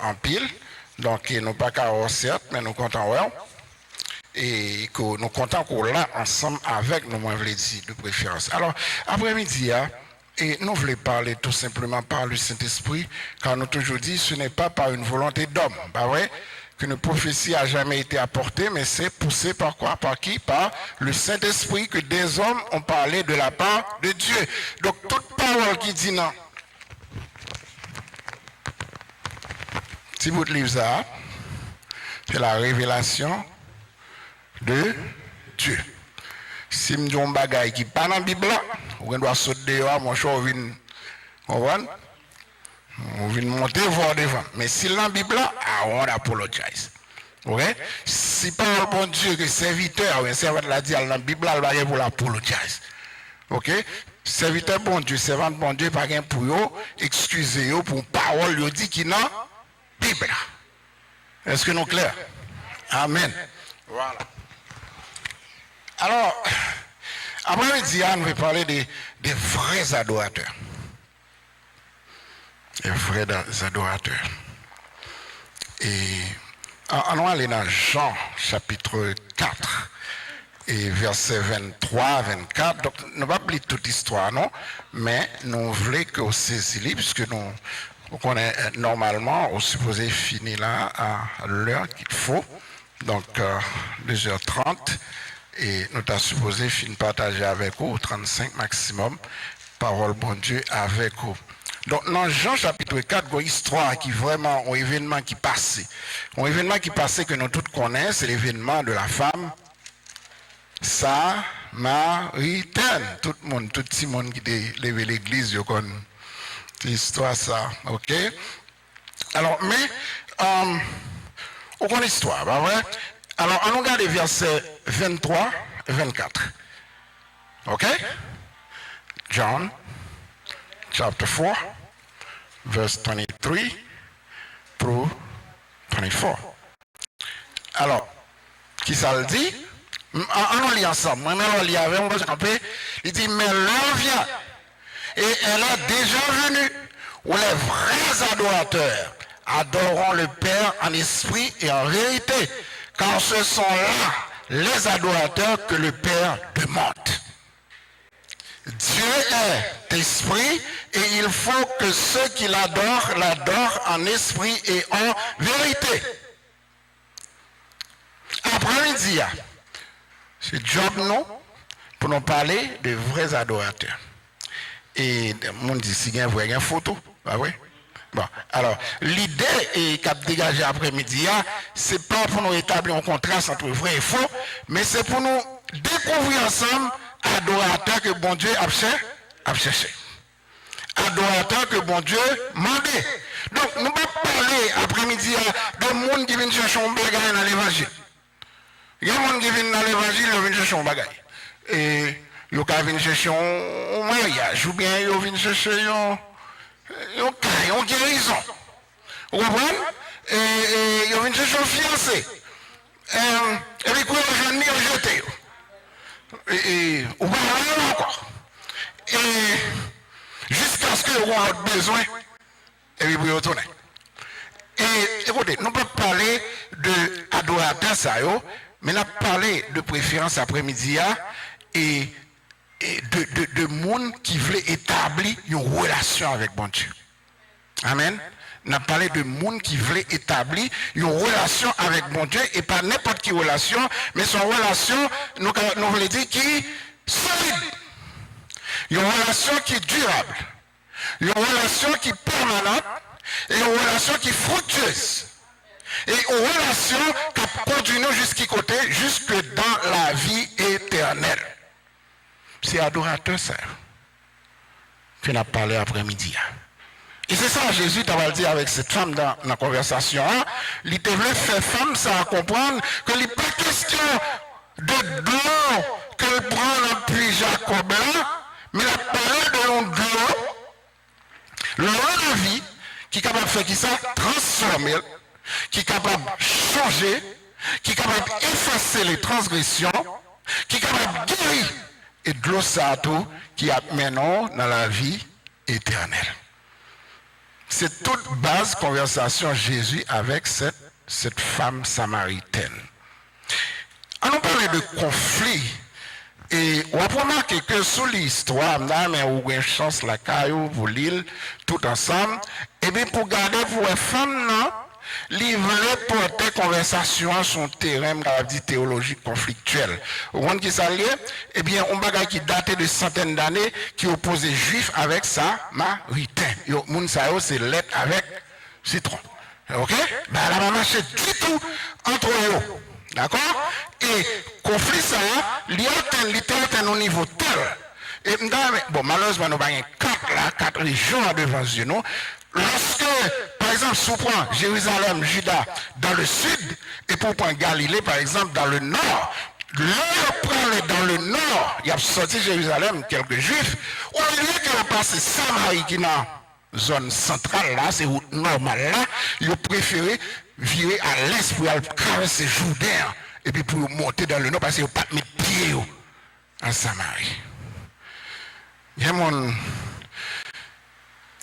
en pile. Donc, nous pas qu'à certes, mais nous comptons ouais. Et que nous comptons qu'on là ensemble avec nous, moi, je l'ai dit, de préférence. Alors, après-midi, et nous voulons parler tout simplement par le Saint-Esprit, car nous toujours dit, ce n'est pas par une volonté d'homme, pas vrai, qu'une prophétie a jamais été apportée, mais c'est poussé par quoi? Par qui? Par le Saint-Esprit, que des hommes ont parlé de la part de Dieu. Donc, toute parole qui dit non, si vous lisez ça, c'est la révélation de Dieu. Si je dis un bagage qui n'est pas dans la Bible, on doit sauter dehors, mon cher, on vient monter voir devant. Mais si dans la Bible, on apologize. Okay? Si par bon Dieu que serviteur, un serviteur l'a dit dans la Bible, il va pour l'apologize. Ok? Serviteur bon Dieu, servant bon Dieu, pas gain pour eux, excusez-vous pour parole, il dit qu'il n'a Bible. Est-ce que nous clair? Amen. Voilà. Alors, après-midi, on va parler des vrais adorateurs. Les vrais adorateurs. Et on va aller dans Jean, chapitre 4, et versets 23, 24. Donc, nous ne va pas lire toute l'histoire, non? Mais nous voulons que vous saisissiez, puisque nous connaissons normalement, on supposé finir là à l'heure qu'il faut. Donc, 2h30. Et nous avons supposé finir partager avec vous, 35 maximum, parole bon Dieu avec vous. Donc, dans Jean chapitre 4, il y a une histoire qui vraiment, un événement qui passait. Un événement qui passait que nous tous connaissons, c'est l'événement de la femme samaritaine. Tout le monde qui a levé l'église, il connaît l'histoire, ça. OK? Alors, mais, on connaît l'histoire, pas vrai? Alors, on regarde les versets 23 et 24. OK? John, chapter 4, verse 23 through 24. Alors, qui ça le dit? On lit ensemble. Moi, on lit avec moi, il dit, mais l'heure vient, et elle est déjà venue, où les vrais adorateurs adoreront le Père en esprit et en vérité. Car ce sont là les adorateurs que le Père demande. Dieu est esprit et il faut que ceux qui l'adorent en esprit et en vérité. Après-midi, c'est job non pour nous parler de vrais adorateurs. Et le monde dit si il y a une photo, ah oui? Bon, alors, l'idée qu'a dégagé après-midi, c'est pas pour nous établir un contraste entre vrai et faux, mais c'est pour nous découvrir ensemble adorateurs que bon Dieu a cherché. Adorateurs que bon Dieu mandé. Donc, nous ne pouvons pas parler après-midi de monde qui vient chercher un bagage dans l'évangile. Il y a des gens qui viennent dans l'évangile, ils viennent chercher un bagage. Et ils viennent chercher un mariage, ou bien ils viennent chercher une guérison. Vous comprenez? Et ils viennent chercher un fiancé. Et puis, ils viennent jeter. Et vous parlez encore. Et jusqu'à ce que vous ayez besoin, et puis vous retournez. Et écoutez, nous ne pouvons pas parler d'adorateurs, mais nous parler de préférence après-midi et de monde qui veut établir une relation avec bon Dieu. Amen. Nous avons parlé de monde qui veut établir une relation avec bon Dieu et pas n'importe quelle relation, mais son relation, nous voulons dire, qui est solide. Une relation qui est durable. Une relation qui est permanente. Et une relation qui est fructueuse. Et une relation qui continue jusqu'à côté, jusque dans la vie éternelle. C'est adorateur, ça. Que nous avons parlé après-midi. Et c'est ça, Jésus t'a dit avec cette femme dans la conversation. Il te voulait faire femme, ça à comprendre que il n'est pas question de l'eau qu'elle prend depuis Jacob là, mais la parole de l'eau de vie, qui est capable de faire qui ça, transformer, qui est capable de changer, qui est capable d'effacer les transgressions, qui est capable de guérir, et de l'eau ça tout, qui amène dans la vie éternelle. C'est toute base conversation Jésus avec cette femme samaritaine. On nous parle de conflit. Et on va remarquer que sous l'histoire, on a une chance la caillou pour l'île, tout ensemble. Et bien pour garder pour les femmes, non, livrer porter conversation sur son terrain, dit théologique conflictuel. Vous voyez qui ça lié? Eh bien, on bagaille qui datait de centaines d'années, qui opposait juif avec samaritain. Yo, moun sa yo, c'est lettre avec citron. Ok? Ben, elle n'a pas marché du tout entre eux. D'accord? Et conflit ça, il y a un niveau tel. Et bon, malheureusement, nous avons quatre régions devant nous. Lorsque, par exemple, si on prend Jérusalem, Juda dans le sud, et pour prendre Galilée, par exemple, dans le nord, là, on prend dans le nord, il y a sorti Jérusalem quelques juifs, au lieu que passe Samarie qui est dans la zone centrale, là, c'est route normale, là, ils ont préféré virer à l'est pour aller traverser Jourdain, et puis pour monter dans le nord, parce qu'ils n'ont pas mis pied en Samarie. Il y a mon.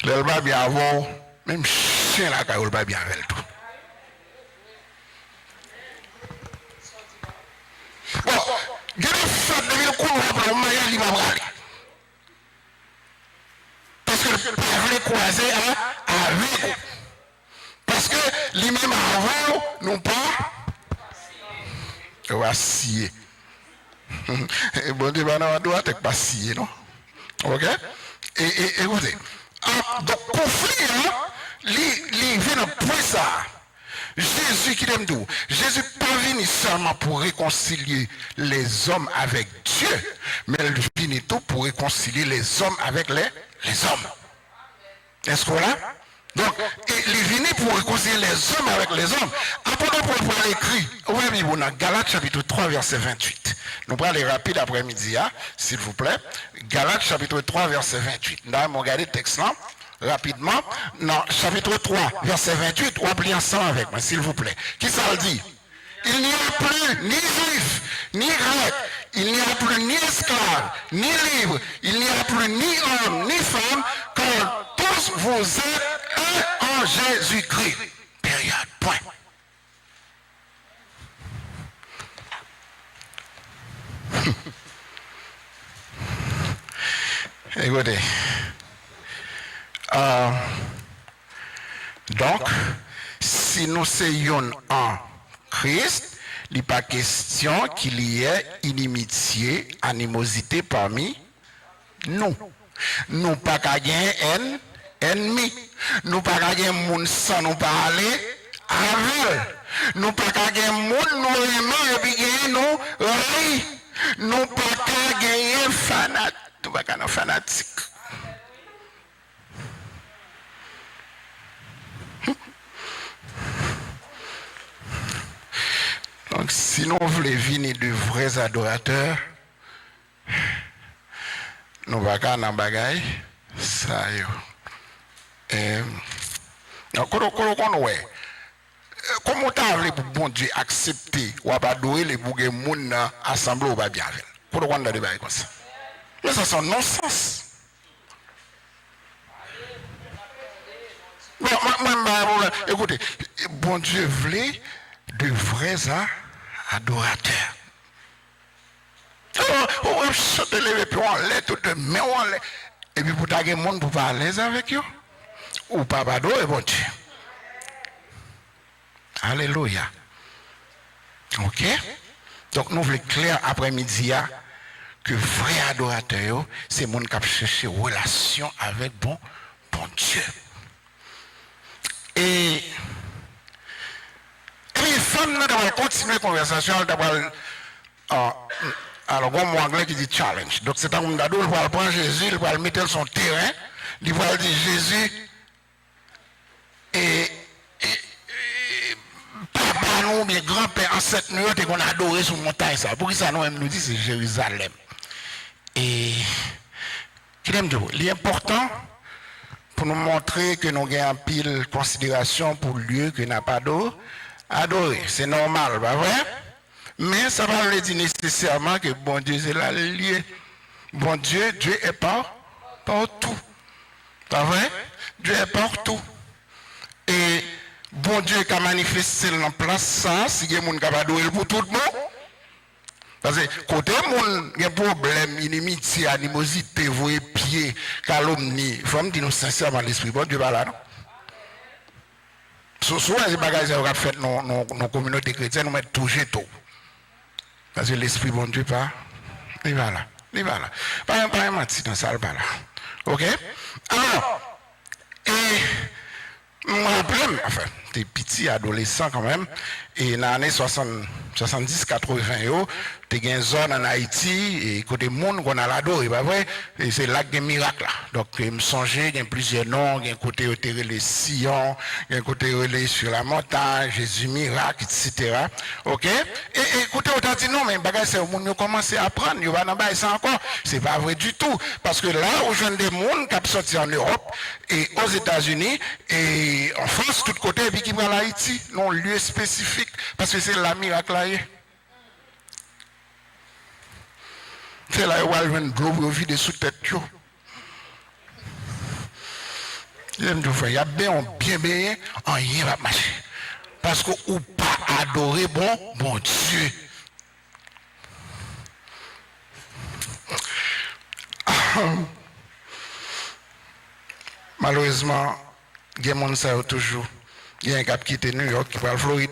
Le va bien avant, même chien là, il va bien avec tout. Bon, il y a des femmes de couloir pour le mariage, il va aller. Parce que le père veut croiser avec vous. Parce que les mêmes avant, non pas, on va scier. Et bon Dieu, on doit être pas scier, non? Ok? Et écoutez. Donc, conflit, il vient de point ça. Jésus qui l'aime d'où? Jésus pas venu seulement pour réconcilier les hommes avec Dieu, mais il vient tout pour réconcilier les hommes avec les hommes. Est-ce que là? Donc, il vient pour réconcilier les hommes avec les hommes. Après, on peut l'écrit. Oui, on a Galates chapitre 3, verset 28. Nous prenons les rapides après-midi, s'il vous plaît. Galates chapitre 3, verset 28. Nous allons regarder le texte là, rapidement. Non, chapitre 3, verset 28. On va plier ensemble avec moi, s'il vous plaît. Qui ça le dit? Il n'y a plus ni juif, ni grec. Il n'y a plus ni esclave, ni libre. Il n'y a plus ni homme, ni femme, car tous vous êtes un en Jésus-Christ. Période. Point. Écoutez. Donc, si nous soyons en Christ, il n'est pas question qu'il y ait inimitié, animosité parmi nous. Nous pas qu'à gagner ennemi. Nous pas qu'à gagner moun sans nous parler avec. Nous pas qu'à gagner moun nous aimer et puis gagner nous rire. Nous pas qu'à gagner fanatique. Nous pas qu'à fanatique. Donc, si nous voulons venir de vrais adorateurs, nous ne pouvons pas dans bagaille, ça y est. Donc, comment tu as pour bon Dieu accepter ou adorer les bougues moun assemblés ou pas bien avec? Pourquoi on a des bagailles comme ça? Mais ça c'est un non-sens. Écoutez, bon Dieu voulait de vrais adorateurs. On saute lever puis on lève tout de mais on lève. Et puis pour taguer le monde pour pas à l'aise avec eux. Ou pas adorer bon Dieu. Alléluia. Ok? Donc nous voulons clair après-midi que vrai adorateur, c'est monde qui cherche relation avec bon Dieu. Et les femmes, nous devons continuer la conversation. Alors, bon mot anglais qui dit challenge. Donc, c'est un homme d'ado, il va prendre Jésus, il va le mettre sur son terrain, il va dire Jésus, et papa, nous, mes grands-pères, ancêtres, nous, qu'on a adoré sur montagne, ça. Pour qui ça, nous dit, c'est Jérusalem. Et, l'important, pour nous montrer que nous avons un pile considération pour le lieu que nous n'avons pas adoré. C'est normal, pas vrai? Mais ça va veut dire nécessairement que bon Dieu c'est là lié. Bon Dieu, Dieu est partout. Pas vrai? Dieu est partout. Et bon Dieu qui a manifesté dans place ça, si il y a des gens qui ont adoré pour tout le monde. Parce que côté monde, il y a un problème, inimitié, animosité, voyer pied, calomnie. Il faut me dire sincèrement l'esprit, bon Dieu va là, non? Souvent, ces bagages qu'on a fait dans nos communautés chrétiennes, nous mettons toujours tout. Parce que l'esprit, bon Dieu, pas, il va là. Il va là. Pas un menti dans ça, pas là. Ok? Alors, et, je me rappelle, enfin, t'es petit, adolescent quand même, et dans les années 70-80, tu as une zone en Haïti, et côté monde qu'on a l'adoré, pas vrai? Et c'est là qu'il y a un miracle là. Donc, je me songeais, il y a plusieurs noms, il y a un côté les Sion, il y a un côté relais sur la montagne, Jésus miracle, etc. Ok? Et écoutez, on a dit non, mais bagage, c'est au monde qui commence à apprendre, il va dans ça encore. C'est pas vrai du tout. Parce que là, aux jeunes des mondes qui sont sortis en Europe, et aux États-Unis, et en France, tout côté, et puis qui va en Haïti, non, lieu spécifique, parce que c'est la miracle là. C'est là où il y a une globe vide sous tête. Il y a bien, rien va marcher. Parce que ou pas adorer bon Dieu. Malheureusement, il y a des gens qui toujours. Il y a un cap qui était New York qui parle Floride.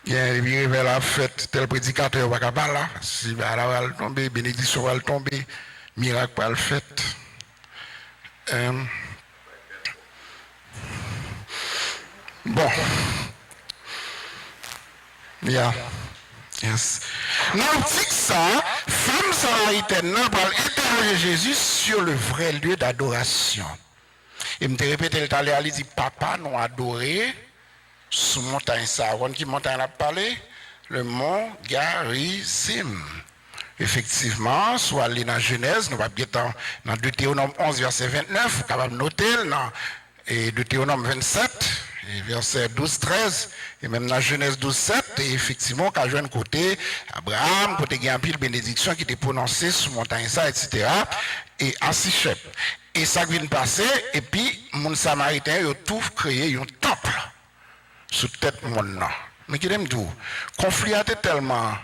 Il y a un vers la fête, tel prédicateur va pas là. Si va tomber, bénédiction va tomber, miracle va le fait. Bon. Yeah. Yes. Nous dit ça, femme samaritaine va interroger Jésus sur le vrai lieu d'adoration. Et me répéter, elle dit, papa nous adoré sous montagne Saron, qui montagne a parlé, le mont Garizim. Effectivement, soit aller dans Genèse, nous va bien dans Deutéronome 11, verset 29, vous capable de noter, dans Deutéronome 27, verset 12, 13, et même dans Genèse 12, 7, et effectivement, quand je viens de côté, Abraham, côté il y a un pile bénédiction qui était prononcée sous montagne ça, etc., et à Sichem. Et ça vient de passer, et puis, mon samaritain, il a tout créé, un temple sous tête monde. Mais qui aime tout, conflit était tellement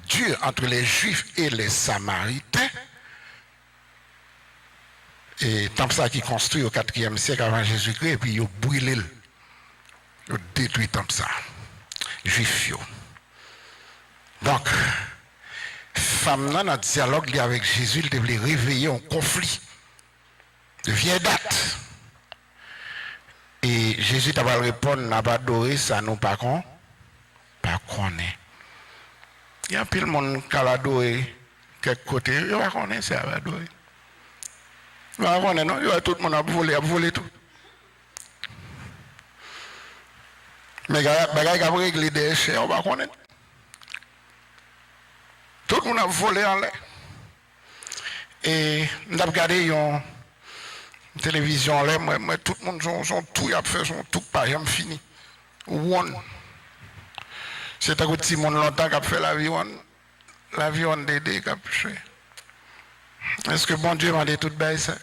dur entre les Juifs et les Samaritains, et tant ça qui construit au 4e siècle avant Jésus-Christ, et puis ils ont brûlé, ils ont détruit tant ça, Juifs. Donc, femme dans le dialogue avec Jésus, il devait réveiller un conflit de vieille date. Et Jésus t'a pas répondre, n'a pas adoré, ça nous pas connaît. Il y a pile de monde qui a adoré quelque côté, il va connaître ça, va adorer. Il va connaître, non, il va tout le monde a volé tout. Mais bagay qui a réglé des chers, on va connaître. Tout le monde a volé en l'air. Et nous avons regardé une télévision là, moi, tout le monde sont tout, il a fait son tout par exemple fini. One. C'est un petit monde longtemps qui a fait l'avion d'aider qui a fait. Est-ce que bon Dieu m'a dit tout ça?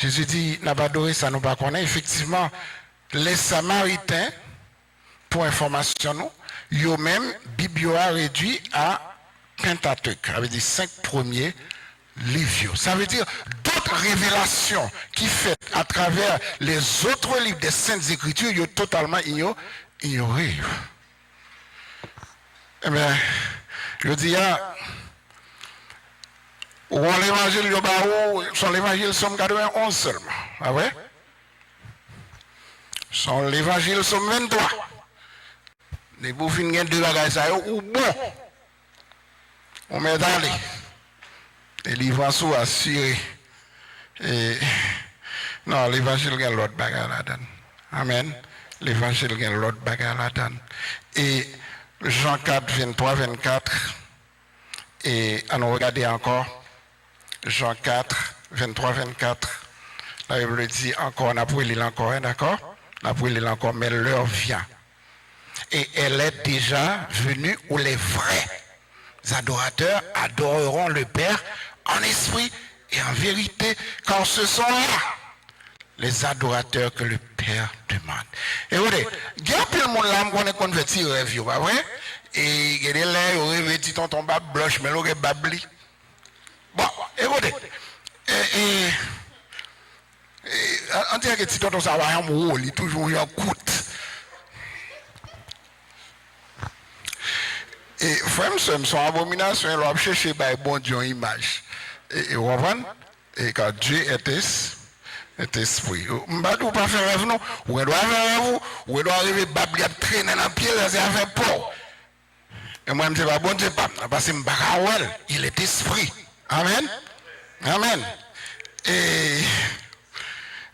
Jésus dit, n'a pas adoré ça, nous pas connaît. Effectivement, les Samaritains, pour information, nous, eux-mêmes, Bible a réduit à Pentateuque, avec les 5 premiers livres. Ça veut dire d'autres révélations qui fait à travers les autres livres des Saintes Écritures, ils ont totalement ignoré. Eh bien, je dis, l'évangile, son l'évangile, somme 91 seulement. Ah ouais? Son l'évangile, somme 23. Les bouffines gagnent 2 bagages, ou bon. On met d'aller. Les livres sont assurés. Et non, l'évangile gagne l'autre bagage là-dedans. Amen. L'évangile gagne l'autre bagage là-dedans. Et Jean 4, 23, 24. Et à nous regarder encore. Jean 4, 23, 24. La Bible dit encore, on a pu lire encore, d'accord? On a pu lire encore, mais l'heure vient. Et elle est déjà venue où les vrais adorateurs adoreront le Père en esprit et en vérité, car ce sont là les adorateurs que le Père demande. Et vous voyez, il y a plus de monde là qui est converti au rêve, pas vrai? Et il y a des là, il y a des petits tontons blanches, mais il y a des babli. Bon, et vous voyez, on dirait que petit tonton ça va en haut, il est toujours en coûte. Et frère, son abomination, il va chercher bon Dieu en image. Et vous comprenez? Et quand Dieu est esprit. Vous pas faire rêve, non? Ou doit faire rêve, ou doit arriver babli à traîner dans le pied, là, c'est à faire peur. Et moi, je ne sais pas, bon Dieu, parce que il est esprit. Amen. Amen. Et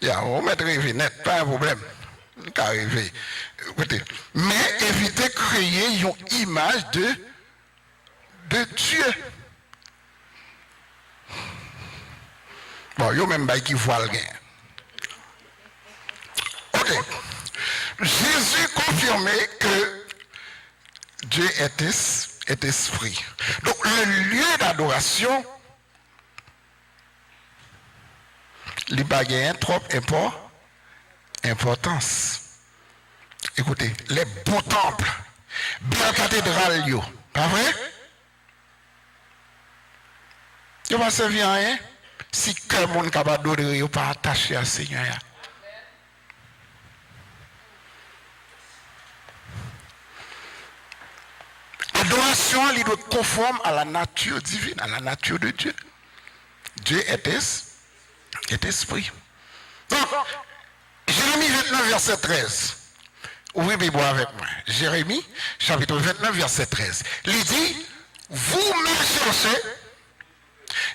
on met rêver net, pas un problème. Rêver. Mais éviter de créer une image de Dieu. Bon, il y a même qui voit le gain. Ok. Jésus confirmait que Dieu est esprit. Donc, le lieu d'adoration, il n'y a pas trop importance. Écoutez, les beaux temples, belles cathédrales, pas vrai? Il ne va pas servir à rien si que monde capable d'adorer, il pas attaché à Seigneur. L'adoration, elle doit être conforme à la nature divine, à la nature de Dieu. Dieu est esprit. Donc, Jérémie 29, verset 13. Ouvrez Bible avec moi. Jérémie, chapitre 29, verset 13. Il dit, vous me cherchez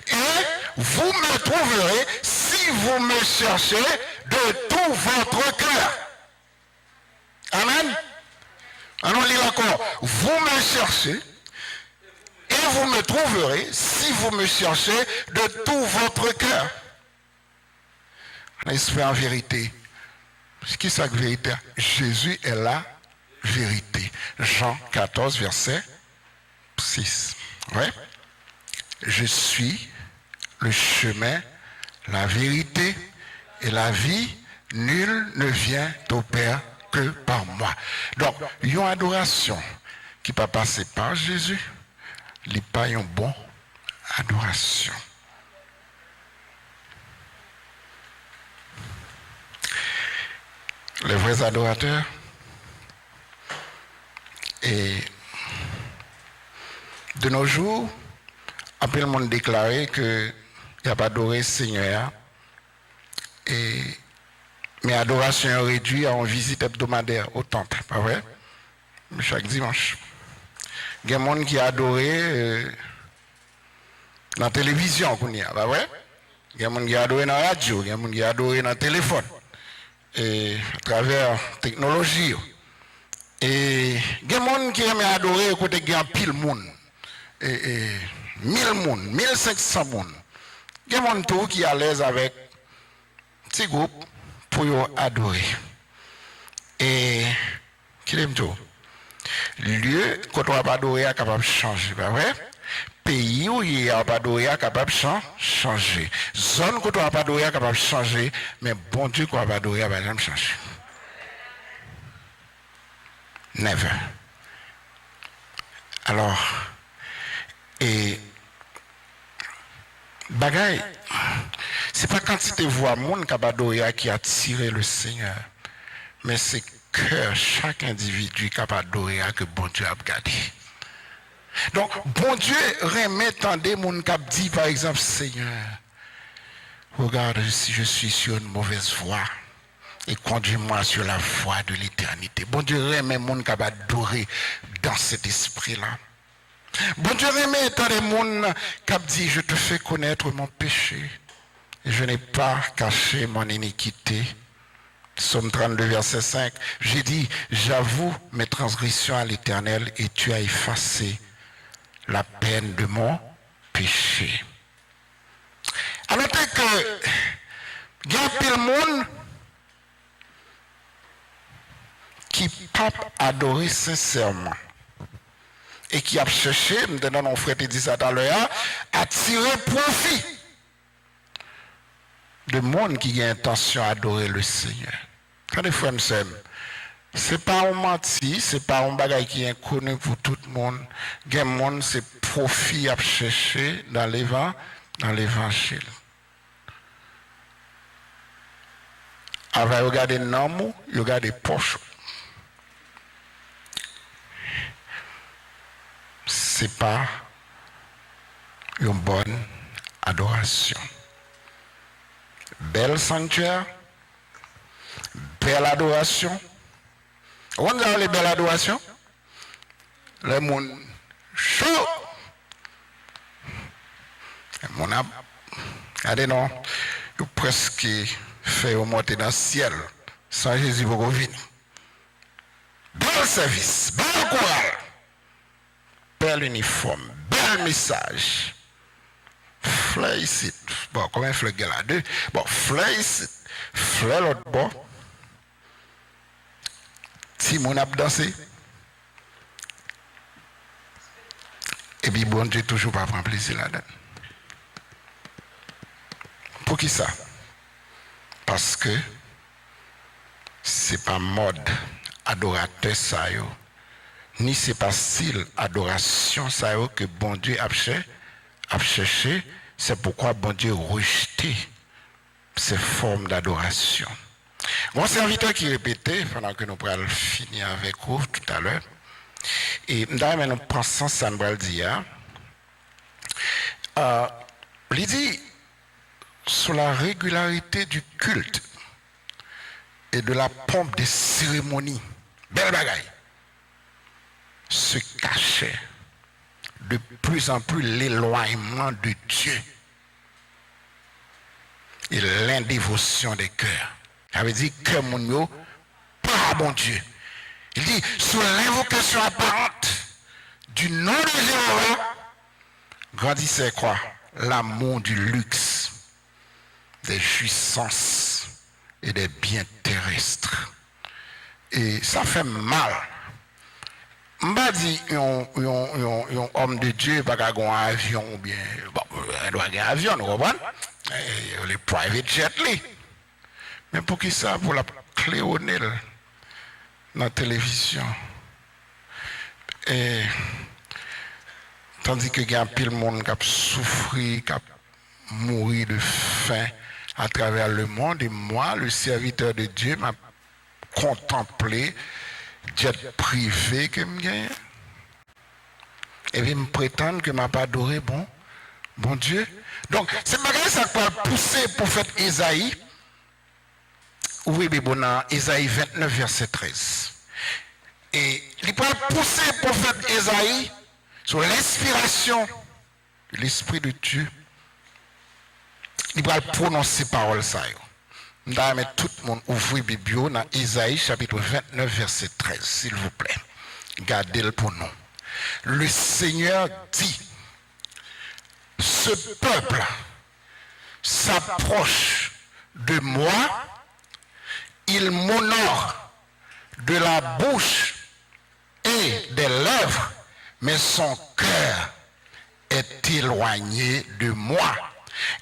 et vous me trouverez si vous me cherchez de tout votre cœur. Amen. Alors, on lit encore. Vous me cherchez et vous me trouverez si vous me cherchez de tout votre cœur. On espère en vérité. Ce qui est la vérité? Jésus est la vérité. Jean 14, verset 6. Ouais. Je suis le chemin, la vérité et la vie. Nul ne vient au Père que par moi. Donc, il y a une adoration qui ne peut pas passer par Jésus. Il n'y a pas une bonne adoration. Les vrais adorateurs, et de nos jours, après le monde déclaré qu'il n'y a pas adoré le Seigneur, mais adoration est réduite à une visite hebdomadaire au temple, pas vrai? Chaque dimanche. Il y a des gens qui adoré dans la télévision, pas vrai? Il y a des gens qui adoré dans la radio, il y a des gens qui adoré dans le téléphone. Et à travers la technologie. Et il y a des gens qui aiment adorer côté il y a pile monde. 1000 monde, 1500 monde. Il y a des gens qui sont à l'aise avec petit groupe pour adorer. Et qui aime tout? Lieu quand on va adorer est capable de changer, pas vrai? Pays où il n'y a pas d'oreille capable de changer. Zone où il n'y a pas d'oreille capable de changer, mais bon Dieu, qu'on n'a pas d'oreille va jamais changer. Never. Alors, et bagaille, c'est pas quantité de voix monde qui a attiré le Seigneur, mais c'est cœur chaque individu capable d'oreille que bon Dieu a gardé. Donc, bon Dieu remet tant des gens qui dit, par exemple, Seigneur, regarde si je suis sur une mauvaise voie et conduis-moi sur la voie de l'éternité. Bon Dieu remet les gens qui adorer dans cet esprit-là. Bon Dieu remet tant des gens qui dit, je te fais connaître mon péché et je n'ai pas caché mon iniquité. Psaume 32, verset 5. J'ai dit, j'avoue mes transgressions à l'Éternel et tu as effacé la peine de mon péché. Alors que il y a plein de monde qui pas adorer sincèrement et qui a cherché, maintenant mon frère te dit ça tout à l'heure, à tirer profit de monde qui a intention d'adorer le Seigneur. Quand les frères m'aiment, c'est pas un menti, c'est pas un bagage qui est connu pour tout le monde. Il monde c'est profit à chercher dans l'évangile. Avant de regarder l'amour, il regarde les poches. C'est pas une bonne adoration. Belle sanctuaire, belle adoration. On a les belles adorations. Le monde chaud. Mon âme, regardez non, il presque fait monter dans le ciel sans Jésus pour venir. Bel service, bel chorale, bel uniforme, bel message. Fleur ici, bon, comment fleur là deux? Bon, fleur ici, fleur l'autre bord. Si mon a dansé, et puis bon Dieu toujours pas prendre plaisir là-dedans. Pour qui ça? Parce que c'est pas mode adorateur ça yo, ni c'est pas style adoration ça yo que bon Dieu a cherché, c'est pourquoi bon Dieu rejeté ces formes d'adoration. Mon serviteur qui répétait, pendant que nous pourrons finir avec vous tout à l'heure, et nous pensons ça nous dire, il dit sur la régularité du culte et de la pompe des cérémonies, belle bagaille, se cachait de plus en plus l'éloignement de Dieu et l'indévotion des cœurs. Ça veut dire que mon yo, pas bon Dieu. Il dit, sous l'invocation apparente du nom de Jéhovah, grandissait quoi? L'amour du luxe, des jouissances et des biens terrestres. Et ça fait mal. Je ne dis pas un homme de Dieu pas qu'à un avion ou bien, bon, il doit avoir un avion, vous comprenez? Les private jets. Mais pour qui ça? Pour la cléonelle dans la télévision. Et tandis que il y a un pile monde qui a souffert, qui a mouru de faim à travers le monde, et moi, le serviteur de Dieu, m'a contemplé jet privé que je gagne. Et puis me prétendre que je m'a pas adoré bon Dieu. Donc, c'est pas ça qui va pousser le prophète Isaïe. Oui, mais bon, dans Isaïe 29, verset 13. Et il peut pousser le prophète Isaïe sur l'inspiration de l'Esprit de Dieu. Il va prononcer parole ça. Je vais mettre tout le monde ouvrir la Bible dans Isaïe chapitre 29, verset 13, s'il vous plaît. Gardez-le pour nous. Le Seigneur dit, ce peuple s'approche de moi, il m'honore de la bouche et des lèvres, mais son cœur est éloigné de moi.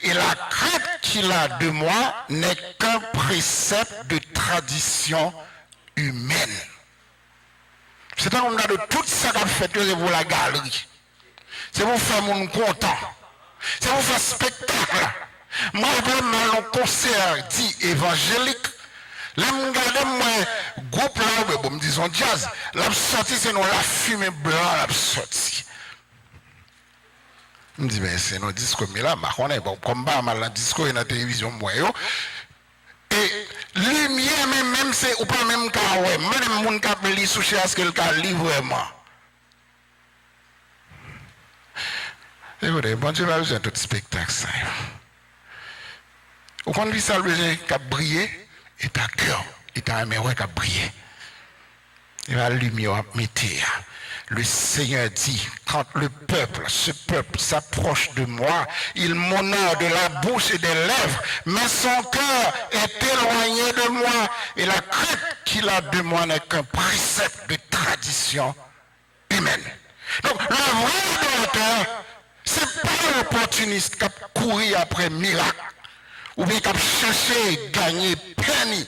Et la crainte qu'il a de moi n'est qu'un précepte de tradition humaine. C'est un homme de tout ça qu'a fait pour la galerie. C'est pour faire mon content. C'est pour faire spectacle. Moi, je vais dans un concert dit évangélique. Là, je regarde mon groupe là, bon, me disons jazz. La sortie, c'est non la fumée blanche, la sortie. Je me dis, mais c'est nos discours, mais là, on est bon, combat mal dans discours et dans la télévision, moi, et lumière, même c'est, ou pas même qu'à ouais, même les gens qui ont lu sous à ce que le cas lit vraiment. Écoutez, bon Dieu va besoin de tout spectacle, ça. Au point de vue, ça, le besoin qui a brillé, et ta cœur, et ta mémoire qui a brillé. Et la lumière métier. Le Seigneur dit, quand ce peuple s'approche de moi, il m'honore de la bouche et des lèvres, mais son cœur est éloigné de moi, et la crainte qu'il a de moi n'est qu'un précepte de tradition humaine. Donc, le vrai adorateur, ce n'est pas l'opportuniste qui a couru après miracle, ou bien qui a cherché gagner penny.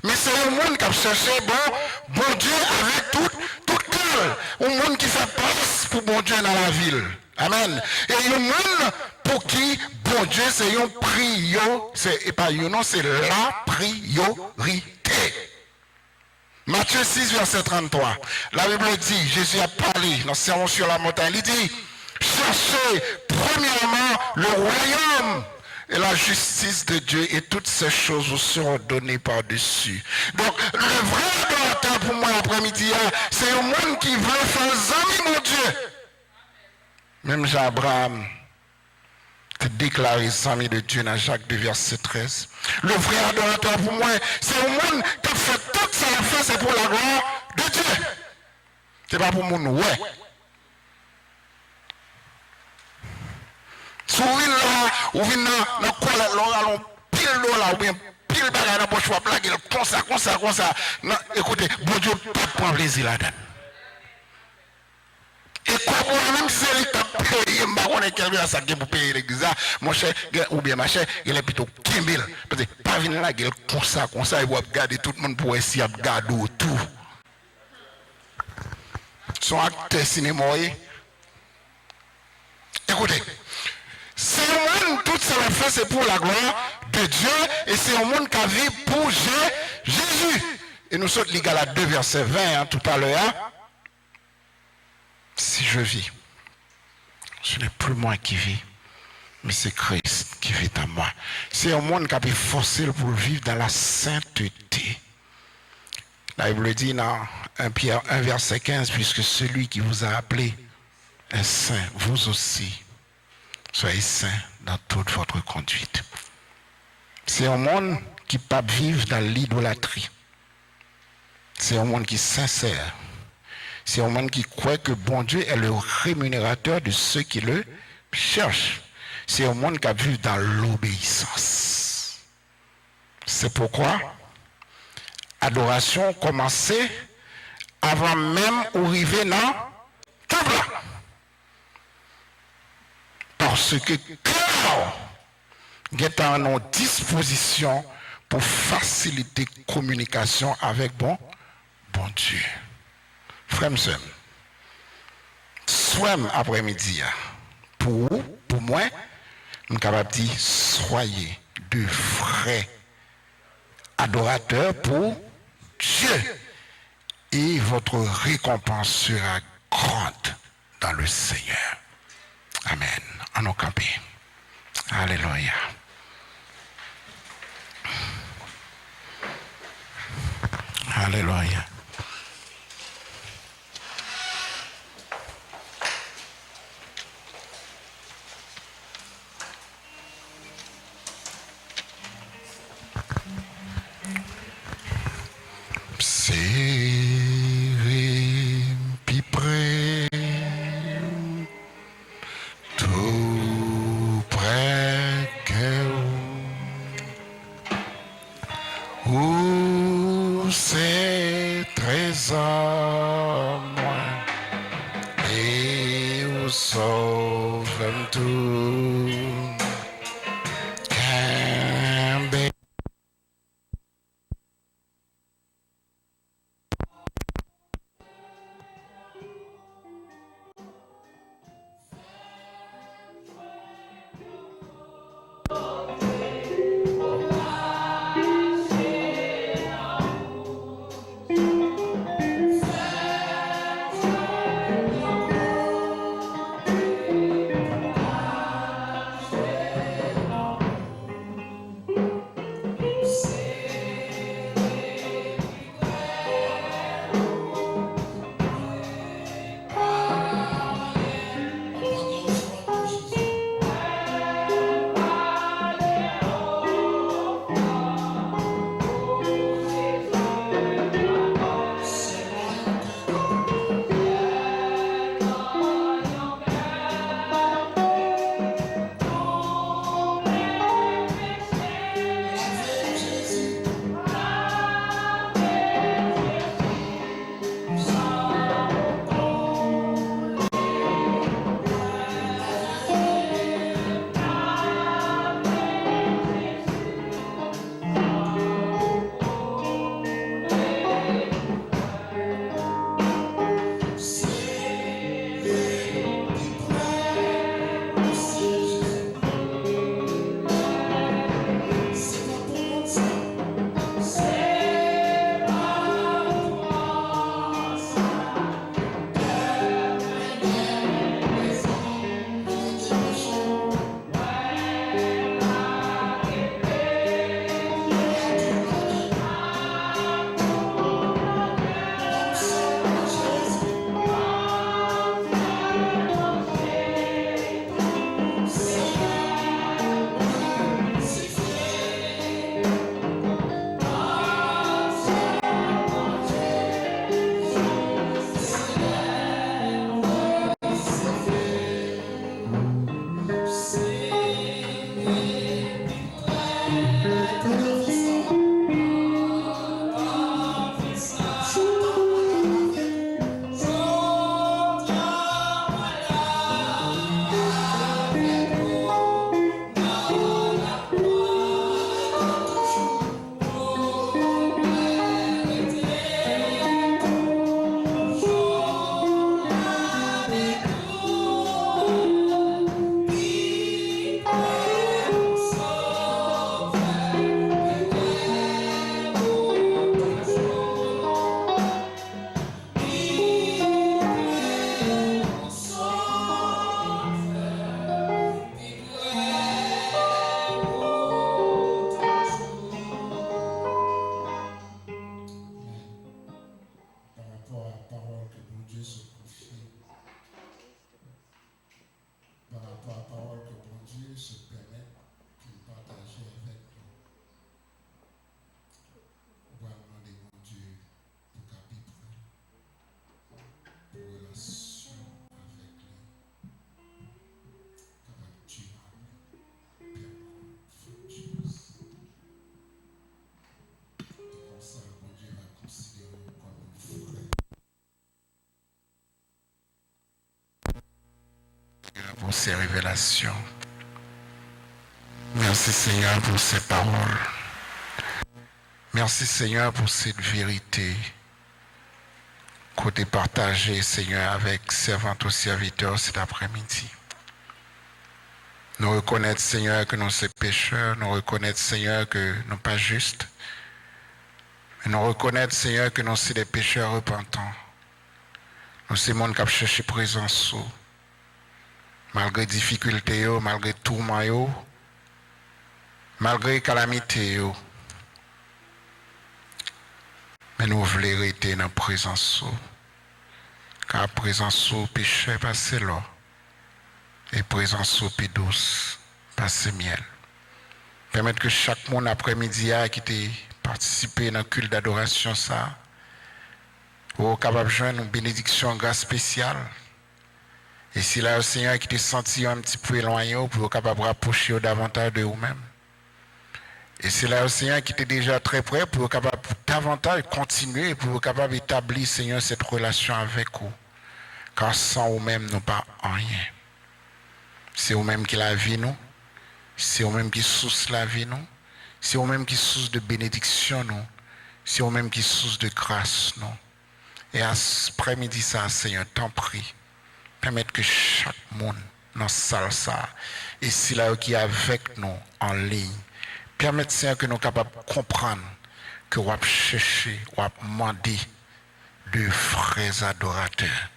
Mais c'est un monde qui a cherché bon Dieu avec tout cœur. Un monde qui fait place pour bon Dieu dans la ville. Amen. Et un monde pour qui bon Dieu c'est une priorité. Et pas une non, c'est la priorité. Matthieu 6, verset 33. La Bible dit, Jésus a parlé dans le sermon sur la montagne. Il dit, cherchez premièrement le royaume et la justice de Dieu et toutes ces choses vous seront données par-dessus. Donc, le vrai adorateur pour moi l'après-midi, c'est un monde qui veut faire zami mon Dieu. Même Jean-Abraham te déclaré zami de Dieu dans Jacques 2, verset 13. Le vrai adorateur pour moi, c'est un monde qui fait tout ça à fait, c'est pour la gloire de Dieu. C'est pas pour mon ouais. Souvent là, ou vient dans quoi là, allons pile l'eau là, ou bien pile bagarre dans poche blague, comme ça. Non, écoutez, bon Dieu pas prendre plaisir là-dedans. Et comme même si il t'a payé, je ne sais pas quel ça pour payer l'église, mon cher, ou bien ma chère, il est plutôt 15 000. Parce que pas venir là, il comme ça, il va regarder tout le monde pour essayer de garder tout. Son acteur cinéma, écoutez, c'est un monde, tout ça fait, c'est pour la gloire de Dieu, et c'est un monde qui a vécu pour Jésus. Et nous sommes ligés à 2 verset 20 tout à l'heure. Si je vis, ce n'est plus moi qui vis, mais c'est Christ qui vit en moi. C'est un monde qui a été forcé pour vivre dans la sainteté. La Bible dit dans 1 Pierre 1 verset 15, puisque celui qui vous a appelé est saint, vous aussi, soyez saints dans toute votre conduite. C'est un monde qui ne peut pas vivre dans l'idolâtrie. C'est un monde qui est sincère. C'est un monde qui croit que bon Dieu est le rémunérateur de ceux qui le cherchent. C'est un monde qui a vécu dans l'obéissance. C'est pourquoi adoration commençait avant même d'arriver dans tout là. Parce que cœur est en nos dispositions pour faciliter la communication avec bon Dieu. Frère, soit après-midi, pour moi, je suis capable de dire, soyez de vrais adorateurs pour Dieu. Et votre récompense sera grande dans le Seigneur. Amen. En nos campés. Alléluia. Alléluia. pour ces révélations. Merci Seigneur pour ces paroles. Merci Seigneur pour cette vérité qu'on t'a partagée, Seigneur, avec servantes ou serviteurs cet après-midi. Nous reconnaître, Seigneur, que nous sommes pécheurs. Nous reconnaître, Seigneur, que nous ne sommes pas justes. Mais nous reconnaître, Seigneur, que nous sommes des pécheurs repentants. Nous sommes des gens qui cherchent présence. Malgré difficultés, malgré tourments, malgré calamités. Mais nous voulons rester dans la présence. Car la présence, péché passe là. Et présence plus douce, passe miel. Permettre que chaque monde après-midi qui a participé dans le culte d'adoration, ça, soit capable de joindre une bénédiction, une grâce spéciale. Et si là, le Seigneur qui t'a senti un petit peu éloigné, pour capable de rapprocher davantage de vous-même. Et c'est là, le Seigneur qui était déjà très près, pour capable davantage continuer, pour capable d'établir, Seigneur, cette relation avec vous. Car sans vous-même, nous pas rien. C'est vous-même qui la vie nous. C'est vous-même qui source la vie nous. C'est vous-même qui source de bénédiction nous. C'est vous-même qui source de grâce nous. Et à ce après-midi, ça, Seigneur, t'en prie. Permettre que chaque monde dans salle ça. Et si là qui est avec nous en ligne. Permettre, Seigneur, que nous sommes capables de comprendre que nous avons cherché, nous avons demandé de vrais adorateurs.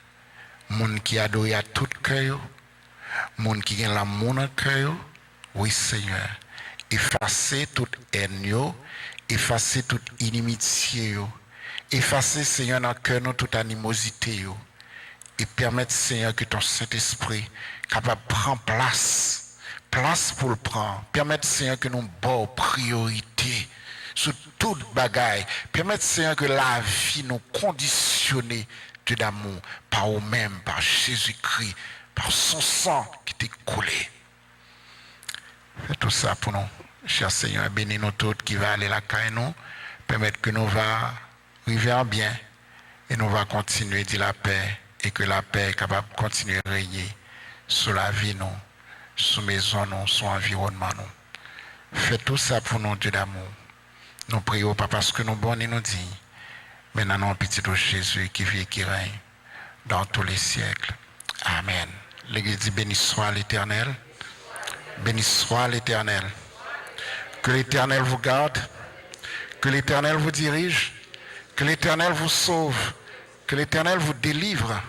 Monde qui adore à tout cœur. Monde qui a l'amour dans le cœur, oui Seigneur, effacer toute haine, effacer toute inimitié, effacer Seigneur dans le cœur toute animosité, et permettre Seigneur que ton Saint-Esprit capable de prendre place pour le prendre, permettre Seigneur que nous bonnes priorité sur toute bagaille, permettre Seigneur que la vie nous conditionne d'amour par nous-mêmes, par Jésus-Christ, par son sang qui t'est coulé. Fais tout ça pour nous. Cher Seigneur, bénis nous tous qui va aller la caille nous, permettre que nous va arriver en bien et nous va continuer de dire la paix et que la paix est capable de continuer à régner sur la vie nous, sur maison nous, sur l'environnement nous. Fais tout ça pour nous, Dieu d'amour. Nous prions pas parce que nous bons et nous dignes, mais dans notre petit Jésus qui vit et qui règne dans tous les siècles. Amen. L'Église dit béni soit l'Éternel. Béni soit l'Éternel. Que l'Éternel vous garde. Que l'Éternel vous dirige. Que l'Éternel vous sauve. Que l'Éternel vous délivre.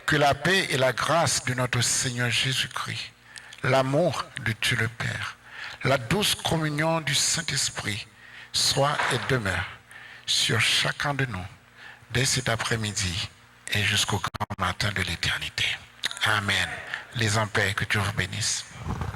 Que la paix et la grâce de notre Seigneur Jésus-Christ, l'amour de Dieu le Père, la douce communion du Saint-Esprit soit et demeure sur chacun de nous dès cet après-midi et jusqu'au grand matin de l'éternité. Amen. Les en paix, que Dieu vous bénisse.